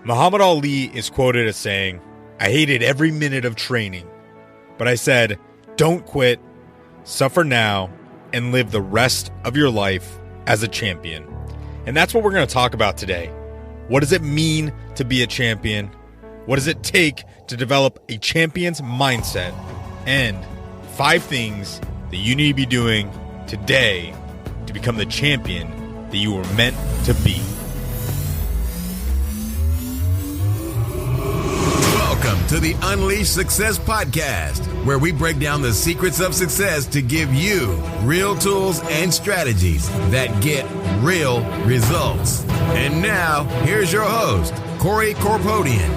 Muhammad Ali is quoted as saying, "I hated every minute of training, but I said, don't quit, suffer now, and live the rest of your life as a champion." And that's what we're going to talk about today. What does it mean to be a champion? What does it take to develop a champion's mindset? And 5 things that you need to be doing today to become the champion that you were meant to be. Welcome to the Unleash Success Podcast, where we break down the secrets of success to give you real tools and strategies that get real results. And now, here's your host, Corey Corpodian.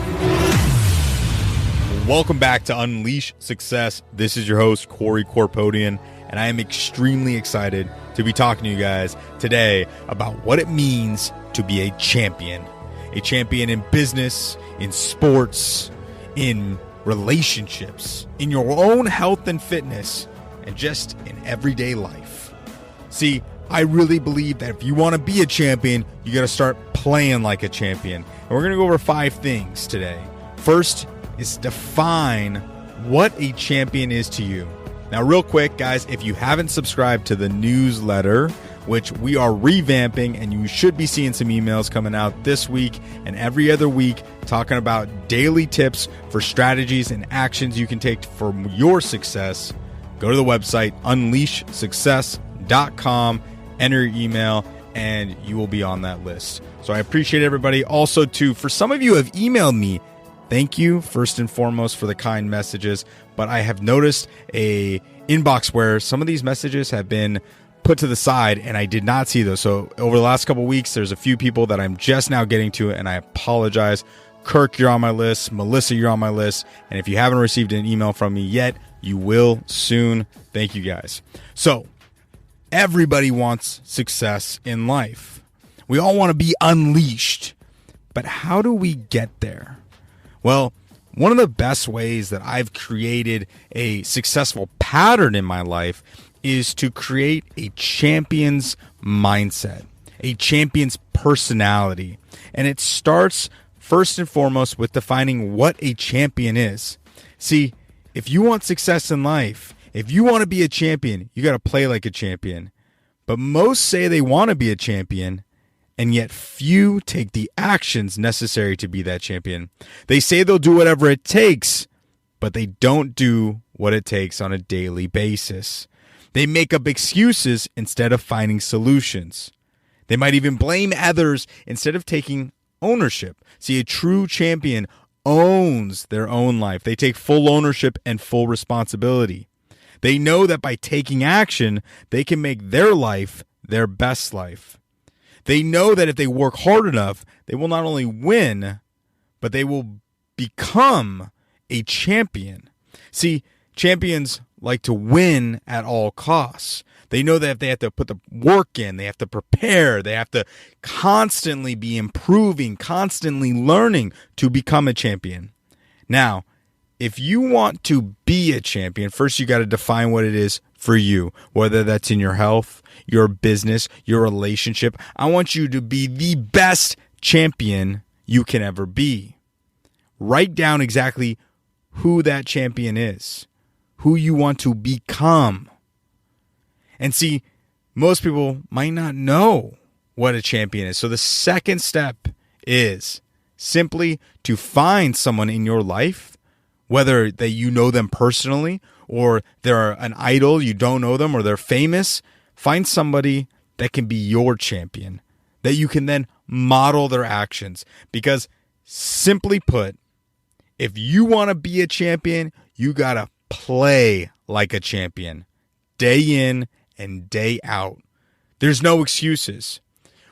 Welcome back to Unleash Success. This is your host, Corey Corpodian, and I am extremely excited to be talking to you guys today about what it means to be a champion. A champion in business, in sports, in relationships, in your own health and fitness, and just in everyday life. See, I really believe that if you want to be a champion, you got to start playing like a champion. And we're going to go over 5 things today. First is define what a champion is to you. Now, real quick, guys, if you haven't subscribed to the newsletter, which we are revamping, and you should be seeing some emails coming out this week and every other week talking about daily tips for strategies and actions you can take for your success, go to the website unleashsuccess.com, enter your email, and you will be on that list. So I appreciate everybody. Also, too, for some of you who have emailed me, thank you first and foremost for the kind messages, but I have noticed a inbox where some of these messages have been put to the side and I did not see those. So over the last couple of weeks, there's a few people that I'm just now getting to, and I apologize. Kirk, you're on my list. Melissa, you're on my list. And if you haven't received an email from me yet, you will soon. Thank you guys. So everybody wants success in life. We all want to be unleashed, but how do we get there? Well, one of the best ways that I've created a successful pattern in my life is to create a champion's mindset, a champion's personality. And it starts first and foremost with defining what a champion is. See, if you want success in life, if you want to be a champion, you got to play like a champion. But most say they want to be a champion, and yet few take the actions necessary to be that champion. They say they'll do whatever it takes, but they don't do what it takes on a daily basis. They make up excuses instead of finding solutions. They might even blame others instead of taking ownership. See, a true champion owns their own life. They take full ownership and full responsibility. They know that by taking action, they can make their life their best life. They know that if they work hard enough, they will not only win, but they will become a champion. See, champions like to win at all costs. They know that if they have to put the work in, they have to prepare, they have to constantly be improving, constantly learning to become a champion. Now, if you want to be a champion, first you got to define what it is for you, whether that's in your health, your business, your relationship. I want you to be the best champion you can ever be. Write down exactly who that champion is, who you want to become. And see, most people might not know what a champion is. So the second step is simply to find someone in your life, whether that you know them personally or they're an idol, you don't know them, or they're famous. Find somebody that can be your champion, that you can then model their actions. Because simply put, if you want to be a champion, you got to play like a champion, day in and day out. There's no excuses.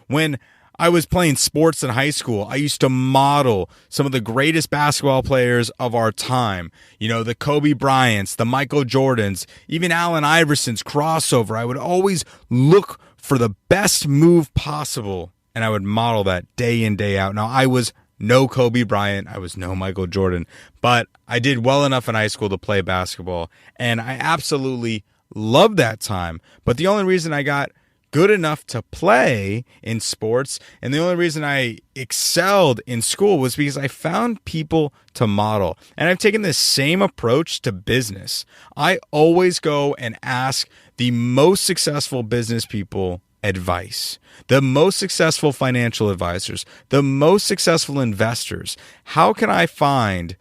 When I was playing sports in high school, I used to model some of the greatest basketball players of our time. You know, the Kobe Bryants, the Michael Jordans, even Allen Iverson's crossover. I would always look for the best move possible, and I would model that day in, day out. Now, I was no Kobe Bryant. I was no Michael Jordan, but I did well enough in high school to play basketball, and I absolutely loved that time. But the only reason I got good enough to play in sports. And the only reason I excelled in school was because I found people to model. And I've taken this same approach to business. I always go and ask the most successful business people advice, the most successful financial advisors, the most successful investors. How can I find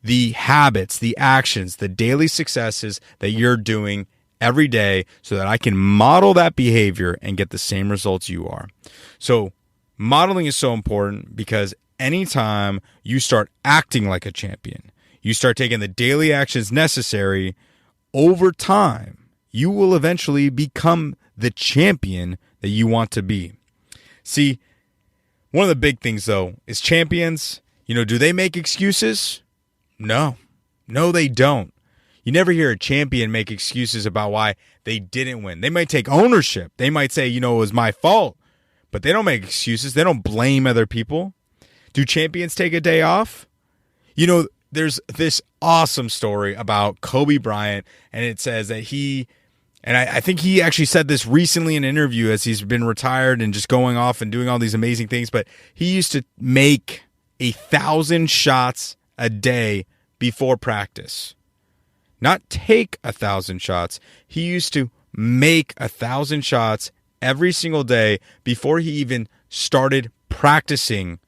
the habits, the actions, the daily successes that you're doing every day so that I can model that behavior and get the same results you are? So modeling is so important because anytime you start acting like a champion, you start taking the daily actions necessary, over time, you will eventually become the champion that you want to be. See, one of the big things, though, is champions, do they make excuses? No, they don't. You never hear a champion make excuses about why they didn't win. They might take ownership. They might say, it was my fault, but they don't make excuses. They don't blame other people. Do champions take a day off? There's this awesome story about Kobe Bryant, and it says that I think he actually said this recently in an interview as he's been retired and just going off and doing all these amazing things, but he used to make 1,000 shots a day before practice. Not take 1,000 shots. He used to make 1,000 shots every single day before he even started practicing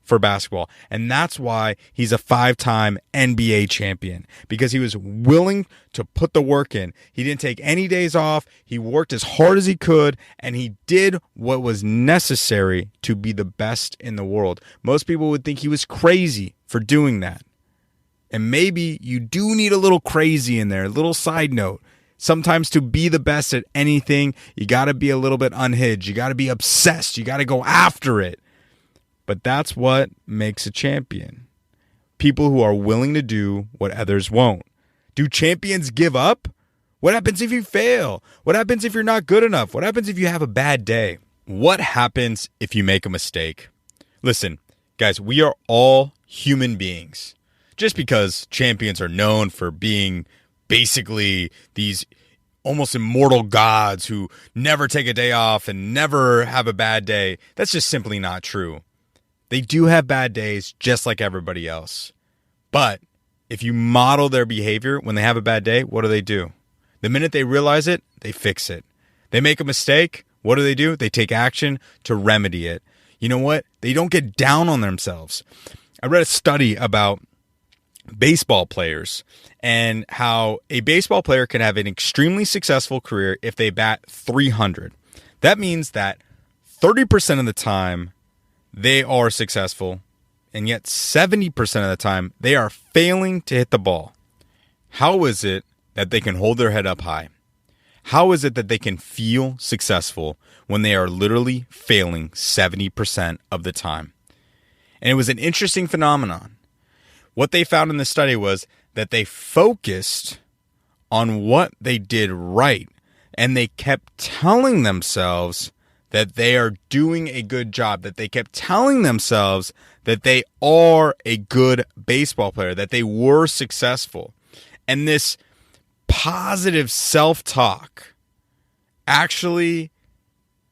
for basketball. And that's why he's a 5-time NBA champion, because he was willing to put the work in. He didn't take any days off. He worked as hard as he could, and he did what was necessary to be the best in the world. Most people would think he was crazy for doing that. And maybe you do need a little crazy in there. A little side note. Sometimes to be the best at anything, you got to be a little bit unhinged. You got to be obsessed. You got to go after it. But that's what makes a champion. People who are willing to do what others won't. Do champions give up? What happens if you fail? What happens if you're not good enough? What happens if you have a bad day? What happens if you make a mistake? Listen, guys, we are all human beings. Just because champions are known for being basically these almost immortal gods who never take a day off and never have a bad day, that's just simply not true. They do have bad days just like everybody else. But if you model their behavior when they have a bad day, what do? The minute they realize it, they fix it. They make a mistake, what do? They take action to remedy it. You know what? They don't get down on themselves. I read a study about baseball players and how a baseball player can have an extremely successful career if they bat 300. That means that 30% of the time they are successful, and yet 70% of the time they are failing to hit the ball. How is it that they can hold their head up high? How is it that they can feel successful when they are literally failing 70% of the time? And it was an interesting phenomenon. What they found in the study was that they focused on what they did right, and they kept telling themselves that they are doing a good job, that they kept telling themselves that they are a good baseball player, that they were successful. And this positive self-talk actually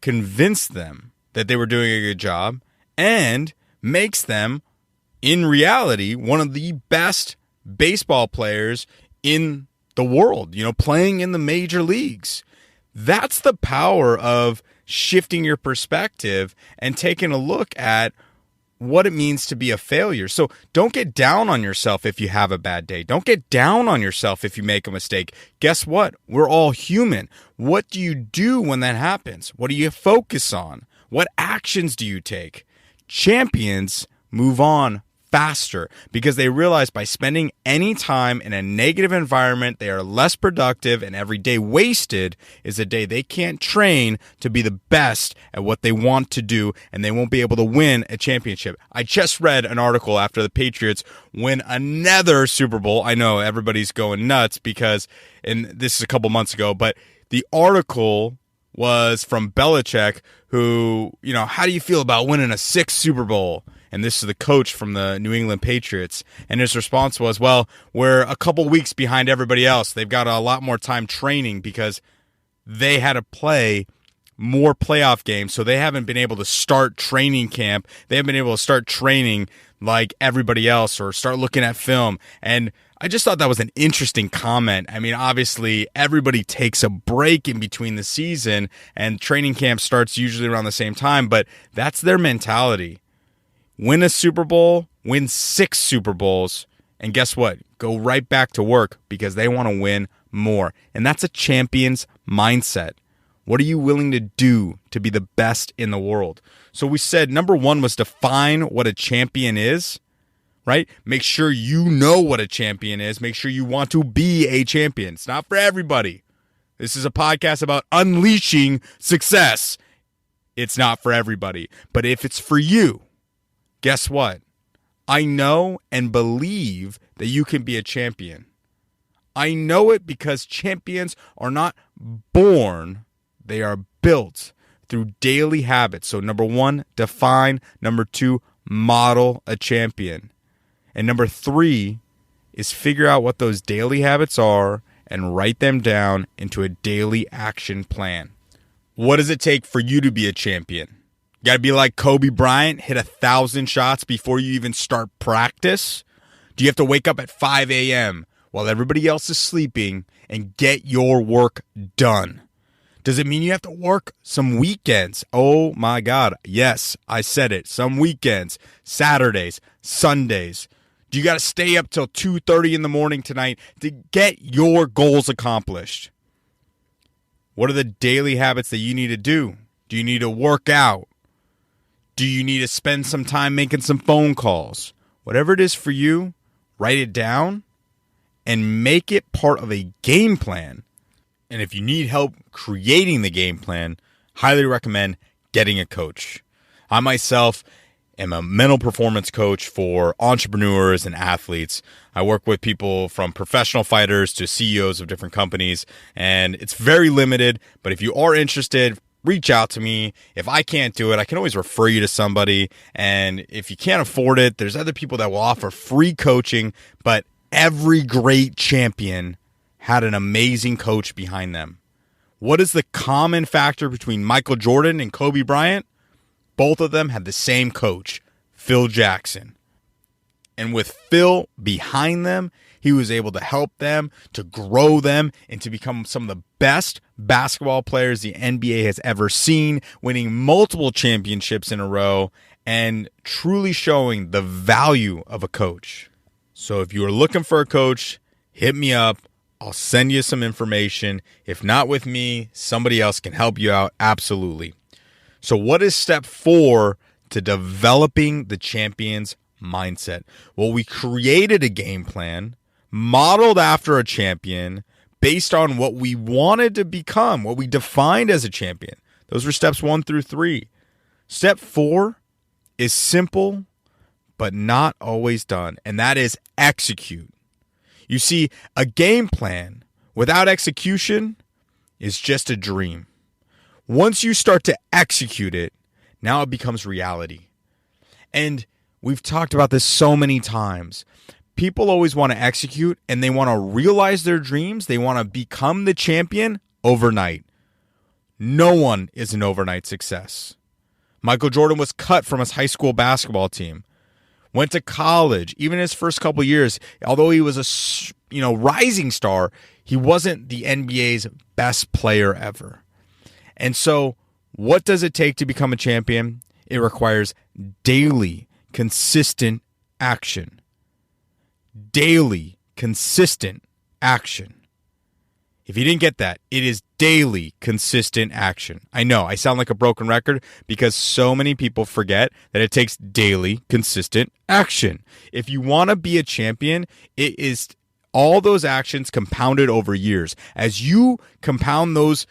convinced them that they were doing a good job and makes them, in reality, one of the best baseball players in the world, playing in the major leagues. That's the power of shifting your perspective and taking a look at what it means to be a failure. So don't get down on yourself if you have a bad day. Don't get down on yourself if you make a mistake. Guess what? We're all human. What do you do when that happens? What do you focus on? What actions do you take? Champions move on faster because they realize by spending any time in a negative environment, they are less productive, and every day wasted is a day they can't train to be the best at what they want to do, and they won't be able to win a championship. I just read an article after the Patriots win another Super Bowl. I know everybody's going nuts because, and this is a couple months ago, but the article was from Belichick, who, how do you feel about winning a 6th Super Bowl? And this is the coach from the New England Patriots. And his response was, well, we're a couple weeks behind everybody else. They've got a lot more time training because they had to play more playoff games, so they haven't been able to start training camp. They haven't been able to start training like everybody else or start looking at film. And I just thought that was an interesting comment. I mean, obviously, everybody takes a break in between the season, and training camp starts usually around the same time, but that's their mentality. Win a Super Bowl, win 6 Super Bowls, and guess what? Go right back to work because they want to win more. And that's a champion's mindset. What are you willing to do to be the best in the world? So we said number 1 was define what a champion is, right? Make sure you know what a champion is. Make sure you want to be a champion. It's not for everybody. This is a podcast about unleashing success. It's not for everybody. But if it's for you, guess what? I know and believe that you can be a champion. I know it because champions are not born, they are built through daily habits. So number 1, define. Number 2, model a champion. And number 3 is figure out what those daily habits are and write them down into a daily action plan. What does it take for you to be a champion? You got to be like Kobe Bryant, hit 1,000 shots before you even start practice? Do you have to wake up at 5 a.m. while everybody else is sleeping and get your work done? Does it mean you have to work some weekends? Oh my God. Yes, I said it. Some weekends, Saturdays, Sundays. Do you got to stay up till 2:30 in the morning tonight to get your goals accomplished? What are the daily habits that you need to do? Do you need to work out? Do you need to spend some time making some phone calls? Whatever it is for you, write it down and make it part of a game plan. And if you need help creating the game plan, highly recommend getting a coach. I myself am a mental performance coach for entrepreneurs and athletes. I work with people from professional fighters to CEOs of different companies, and it's very limited. But if you are interested, reach out to me. If I can't do it, I can always refer you to somebody. And if you can't afford it, there's other people that will offer free coaching. But every great champion had an amazing coach behind them. What is the common factor between Michael Jordan and Kobe Bryant? Both of them had the same coach, Phil Jackson. And with Phil behind them, he was able to help them, to grow them, and to become some of the best basketball players the NBA has ever seen, winning multiple championships in a row, and truly showing the value of a coach. So if you are looking for a coach, hit me up. I'll send you some information. If not with me, somebody else can help you out. Absolutely. So what is step 4 to developing the champion's mindset? Well, we created a game plan modeled after a champion based on what we wanted to become, what we defined as a champion. Those were steps 1 through 3. Step 4 is simple, but not always done, and that is execute. You see, a game plan without execution is just a dream. Once you start to execute it, now it becomes reality. And we've talked about this so many times. People always want to execute and they want to realize their dreams. They want to become the champion overnight. No one is an overnight success. Michael Jordan was cut from his high school basketball team. Went to college. Even his first couple years, although he was a rising star, he wasn't the NBA's best player ever. And so, what does it take to become a champion? It requires daily, consistent action. Daily, consistent action. If you didn't get that, it is daily, consistent action. I know, I sound like a broken record because so many people forget that it takes daily, consistent action. If you want to be a champion, it is all those actions compounded over years. As you compound those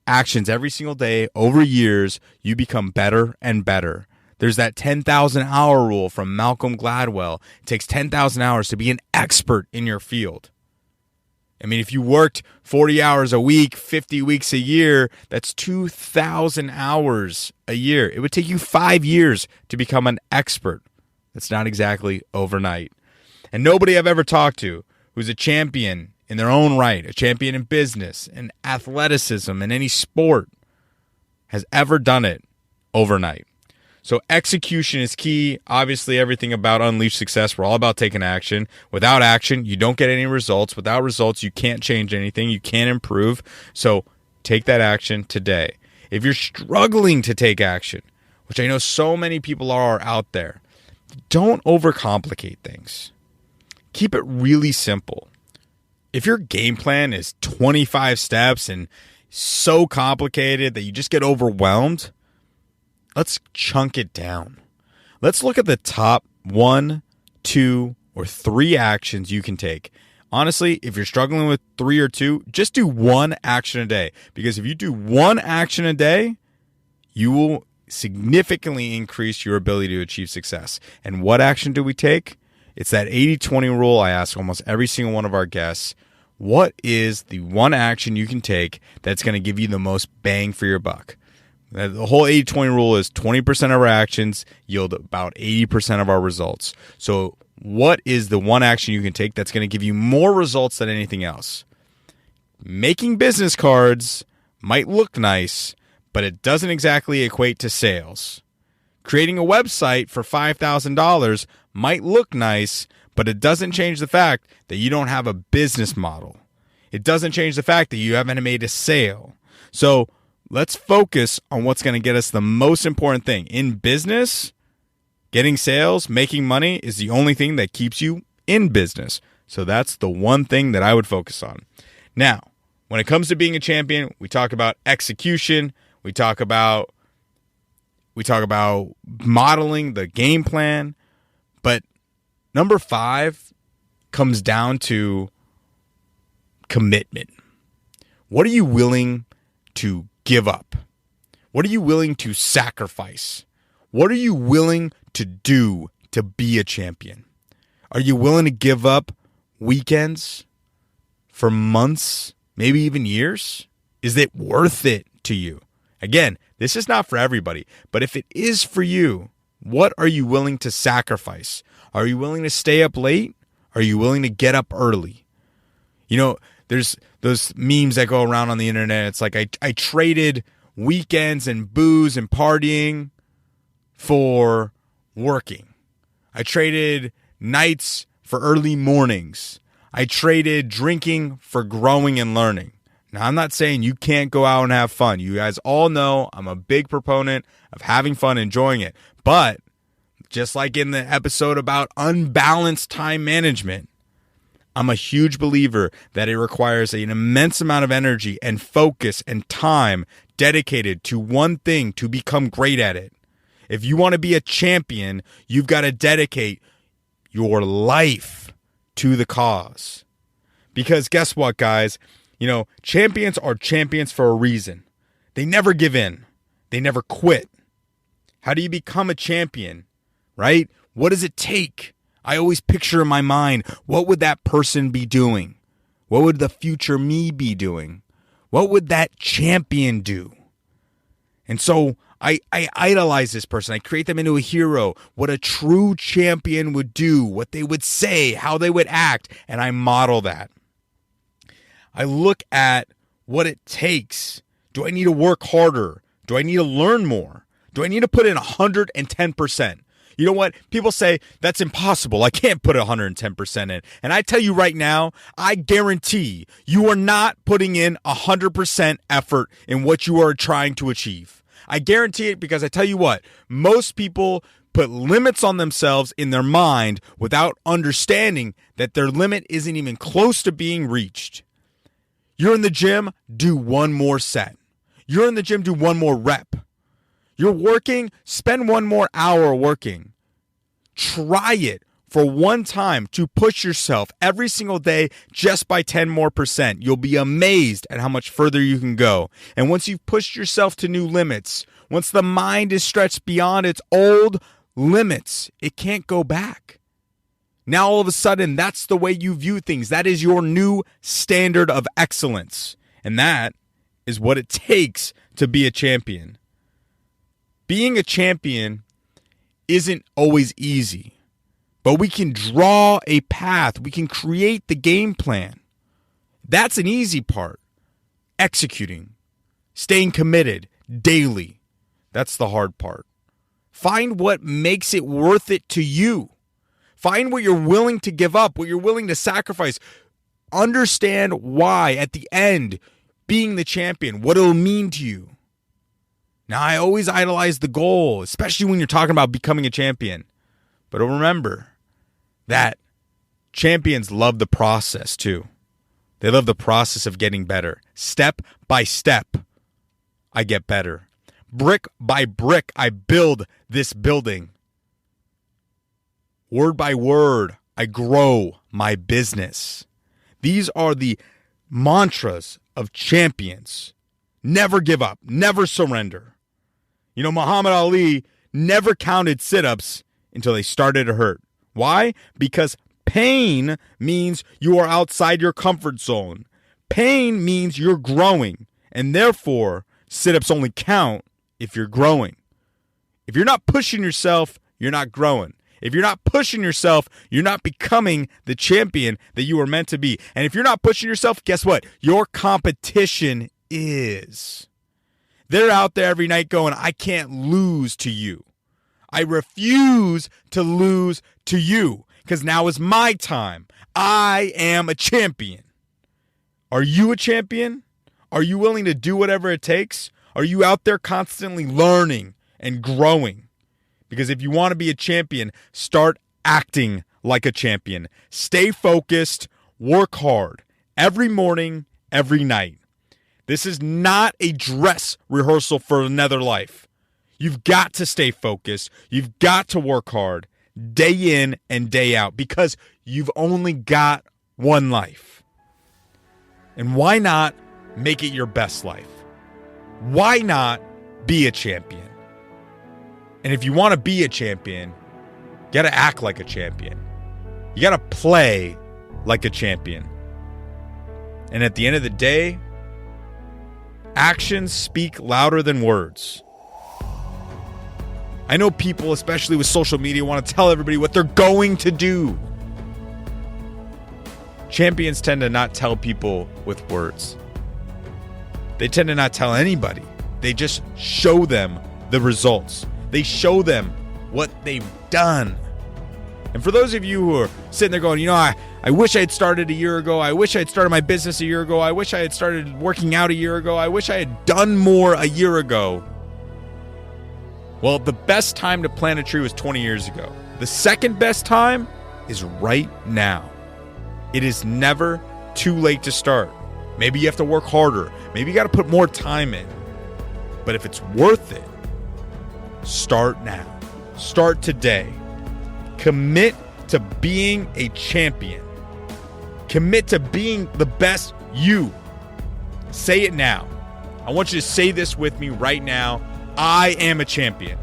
actions every single day over years, you become better and better. There's that 10,000 hour rule from Malcolm Gladwell. It takes 10,000 hours to be an expert in your field. I mean, if you worked 40 hours a week, 50 weeks a year, that's 2,000 hours a year. It would take you 5 years to become an expert. That's not exactly overnight. And nobody I've ever talked to who's a champion in their own right, a champion in business and athleticism in any sport, has ever done it overnight. So execution is key. Obviously, everything about Unleash Success, we're all about taking action. Without action, you don't get any results. Without results, you can't change anything. You can't improve. So take that action today. If you're struggling to take action, which I know so many people are out there, don't overcomplicate things. Keep it really simple. If your game plan is 25 steps and so complicated that you just get overwhelmed, let's chunk it down. Let's look at the top 1, 2, or 3 actions you can take. Honestly, if you're struggling with 3 or 2, just do 1 action a day. Because if you do 1 action a day, you will significantly increase your ability to achieve success. And what action do we take? It's that 80-20 rule I ask almost every single one of our guests. What is the 1 action you can take that's going to give you the most bang for your buck? The whole 80-20 rule is 20% of our actions yield about 80% of our results. So what is the 1 action you can take that's going to give you more results than anything else? Making business cards might look nice, but it doesn't exactly equate to sales. Creating a website for $5,000 might look nice, but it doesn't change the fact that you don't have a business model. It doesn't change the fact that you haven't made a sale. So let's focus on what's going to get us the most important thing. In business, getting sales, making money is the only thing that keeps you in business. So that's the one thing that I would focus on. Now, when it comes to being a champion, we talk about execution. We talk about modeling the game plan. But number 5 comes down to commitment. What are you willing to give up? What are you willing to sacrifice? What are you willing to do to be a champion? Are you willing to give up weekends for months, maybe even years? Is it worth it to you? Again, this is not for everybody, but if it is for you, what are you willing to sacrifice? Are you willing to stay up late? Are you willing to get up early? You know, there's those memes that go around on the internet. It's like I traded weekends and booze and partying for working. I traded nights for early mornings. I traded drinking for growing and learning. Now, I'm not saying you can't go out and have fun. You guys all know I'm a big proponent of having fun, enjoying it. But just like in the episode about unbalanced time management, I'm a huge believer that it requires an immense amount of energy and focus and time dedicated to one thing to become great at it. If you want to be a champion, you've got to dedicate your life to the cause. Because guess what, guys? You know, champions are champions for a reason. They never give in. They never quit. How do you become a champion, right? What does it take? I always picture in my mind, what would that person be doing? What would the future me be doing? What would that champion do? And so I idolize this person. I create them into a hero, what a true champion would do, what they would say, how they would act, and I model that. I look at what it takes. Do I need to work harder? Do I need to learn more? Do I need to put in 110%? You know what? People say that's impossible. I can't put 110% in. And I tell you right now, I guarantee you are not putting in 100% effort in what you are trying to achieve. I guarantee it because I tell you what, most people put limits on themselves in their mind without understanding that their limit isn't even close to being reached. You're in the gym, do one more set. You're in the gym, do one more rep. You're working, spend one more hour working. Try it for one time to push yourself every single day just by 10 more percent. You'll be amazed at how much further you can go. And once you've pushed yourself to new limits, once the mind is stretched beyond its old limits, it can't go back. Now, all of a sudden, that's the way you view things. That is your new standard of excellence. And that is what it takes to be a champion. Being a champion isn't always easy, but we can draw a path. We can create the game plan. That's an easy part. Executing, staying committed, daily. That's the hard part. Find what makes it worth it to you. Find what you're willing to give up, what you're willing to sacrifice. Understand why, at the end, being the champion, what it'll mean to you. Now, I always idolize the goal, especially when you're talking about becoming a champion. But remember that champions love the process too. They love the process of getting better. Step by step, I get better. Brick by brick, I build this building. Word by word, I grow my business. These are the mantras of champions. Never give up. Never surrender. You know, Muhammad Ali never counted sit-ups until they started to hurt. Why? Because pain means you are outside your comfort zone. Pain means you're growing. And therefore, sit-ups only count if you're growing. If you're not pushing yourself, you're not growing. If you're not pushing yourself, you're not becoming the champion that you were meant to be. And if you're not pushing yourself, guess what? Your competition is. They're out there every night going, I can't lose to you. I refuse to lose to you because now is my time. I am a champion. Are you a champion? Are you willing to do whatever it takes? Are you out there constantly learning and growing? Because if you want to be a champion, start acting like a champion. Stay focused, work hard every morning, every night. This is not a dress rehearsal for another life. You've got to stay focused. You've got to work hard day in and day out because you've only got one life. And why not make it your best life? Why not be a champion? And if you want to be a champion, you got to act like a champion. You got to play like a champion. And at the end of the day, actions speak louder than words. I know people, especially with social media, want to tell everybody what they're going to do. Champions tend to not tell people with words. They tend to not tell anybody. They just show them the results. They show them what they've done. And for those of you who are sitting there going, I wish I had started a year ago. I wish I had started my business a year ago. I wish I had started working out a year ago. I wish I had done more a year ago. Well, the best time to plant a tree was 20 years ago. The second best time is right now. It is never too late to start. Maybe you have to work harder. Maybe you got to put more time in. But if it's worth it, start now. Start today. Commit to being a champion. Commit to being the best you. Say it now. I want you to say this with me right now. I am a champion.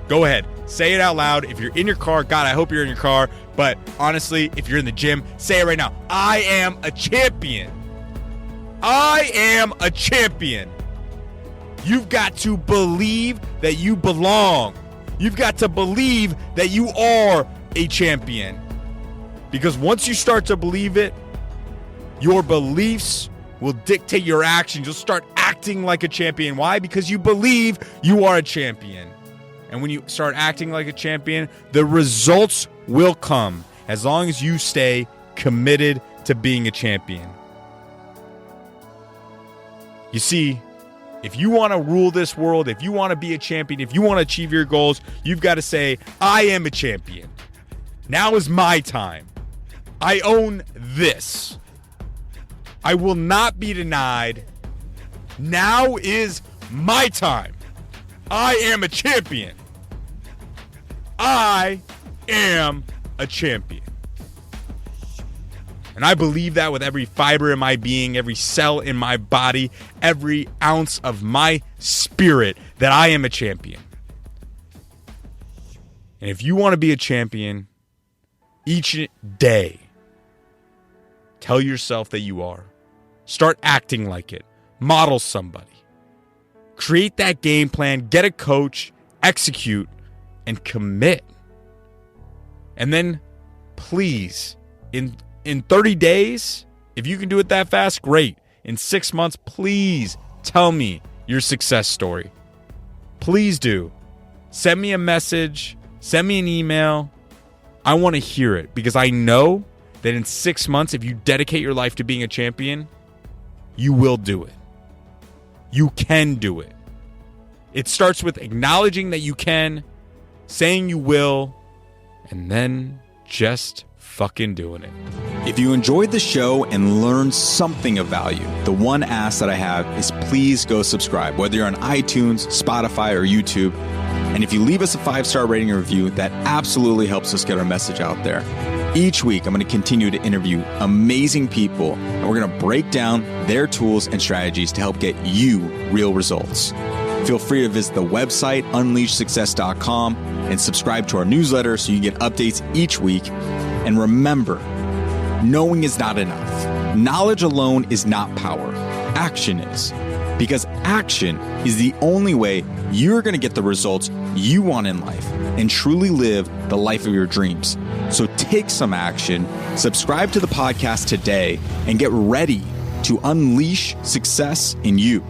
Go ahead. Say it out loud. If you're in your car, God, I hope you're in your car. But honestly, if you're in the gym, say it right now. I am a champion. I am a champion. You've got to believe that you belong. You've got to believe that you are a champion. Because once you start to believe it, your beliefs will dictate your actions. You'll start acting like a champion. Why? Because you believe you are a champion. And when you start acting like a champion, the results will come as long as you stay committed to being a champion. You see, if you want to rule this world, if you want to be a champion, if you want to achieve your goals, you've got to say, I am a champion. Now is my time. I own this. I will not be denied. Now is my time. I am a champion. I am a champion. And I believe that with every fiber in my being, every cell in my body, every ounce of my spirit, that I am a champion. And if you want to be a champion, each day, tell yourself that you are. Start acting like it. Model somebody. Create that game plan, get a coach, execute, and commit. And then, please, in 30 days, if you can do it that fast, great. In 6 months, please tell me your success story. please do. Send me a message. Send me an email. I want to hear it because I know that in 6 months, if you dedicate your life to being a champion, you will do it. You can do it. It starts with acknowledging that you can, saying you will, and then just fucking doing it. If you enjoyed the show and learned something of value, the one ask that I have is please go subscribe, whether you're on iTunes, Spotify, or YouTube. And if you leave us a 5-star rating or review, that absolutely helps us get our message out there. Each week, I'm going to continue to interview amazing people, and we're going to break down their tools and strategies to help get you real results. Feel free to visit the website, unleashsuccess.com, and subscribe to our newsletter so you get updates each week. And remember, knowing is not enough. Knowledge alone is not power. Action is. Because action is the only way you're going to get the results you want in life and truly live the life of your dreams. So take some action, subscribe to the podcast today, and get ready to unleash success in you.